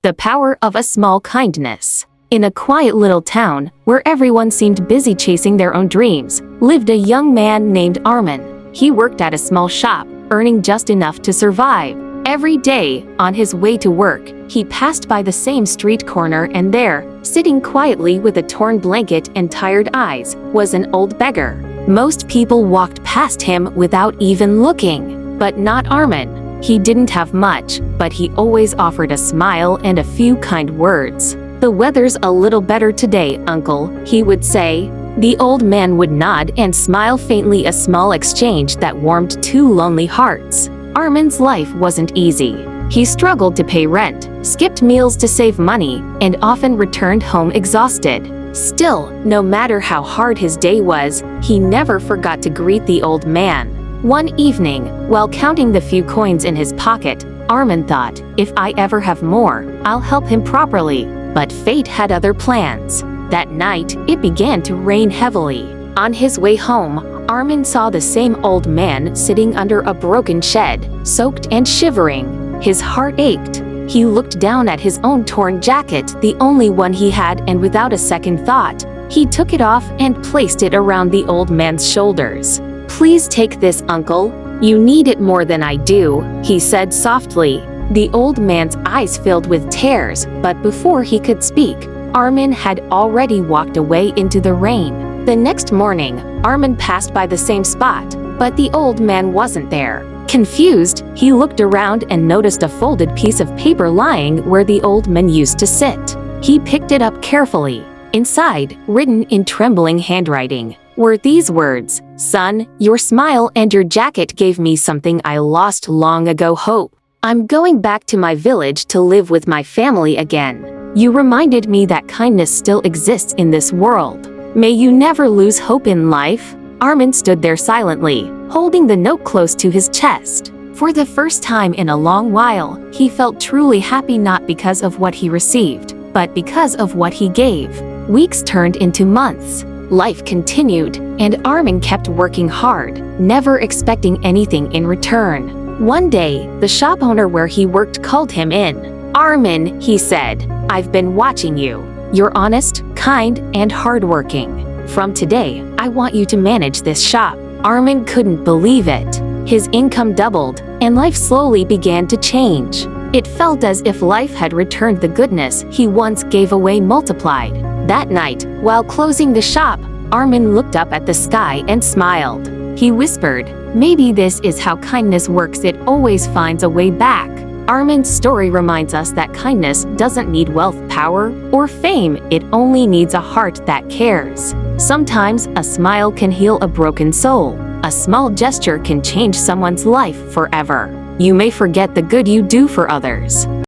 The power of a small kindness. In a quiet little town, where everyone seemed busy chasing their own dreams, lived a young man named Armin. He worked at a small shop, earning just enough to survive. Every day, on his way to work, he passed by the same street corner, and there, sitting quietly with a torn blanket and tired eyes, was an old beggar. Most people walked past him without even looking. But not Armin. He didn't have much, but he always offered a smile and a few kind words. "The weather's a little better today, uncle," he would say. The old man would nod and smile faintly, a small exchange that warmed two lonely hearts. Armin's life wasn't easy. He struggled to pay rent, skipped meals to save money, and often returned home exhausted. Still, no matter how hard his day was, he never forgot to greet the old man. One evening, while counting the few coins in his pocket, Armin thought, "If I ever have more, I'll help him properly." But fate had other plans. That night, it began to rain heavily. On his way home, Armin saw the same old man sitting under a broken shed, soaked and shivering. His heart ached. He looked down at his own torn jacket, the only one he had, and without a second thought, he took it off and placed it around the old man's shoulders. "Please take this, uncle. You need it more than I do," he said softly. The old man's eyes filled with tears, but before he could speak, Armin had already walked away into the rain. The next morning, Armin passed by the same spot, but the old man wasn't there. Confused, he looked around and noticed a folded piece of paper lying where the old man used to sit. He picked it up carefully. Inside, written in trembling handwriting, were these words: "Son, your smile and your jacket gave me something I lost long ago, hope. I'm going back to my village to live with my family again. You reminded me that kindness still exists in this world. May you never lose hope in life." Armin stood there silently, holding the note close to his chest. For the first time in a long while, he felt truly happy, not because of what he received, but because of what he gave. Weeks turned into months. Life continued, and Armin kept working hard, never expecting anything in return. One day, the shop owner where he worked called him in. "Armin," he said, "I've been watching you. You're honest, kind, and hardworking. From today, I want you to manage this shop." Armin couldn't believe it. His income doubled, and life slowly began to change. It felt as if life had returned the goodness he once gave away multiplied. That night, while closing the shop, Armin looked up at the sky and smiled. He whispered, "Maybe this is how kindness works, it always finds a way back." Armin's story reminds us that kindness doesn't need wealth, power, or fame, it only needs a heart that cares. Sometimes a smile can heal a broken soul. A small gesture can change someone's life forever. You may forget the good you do for others,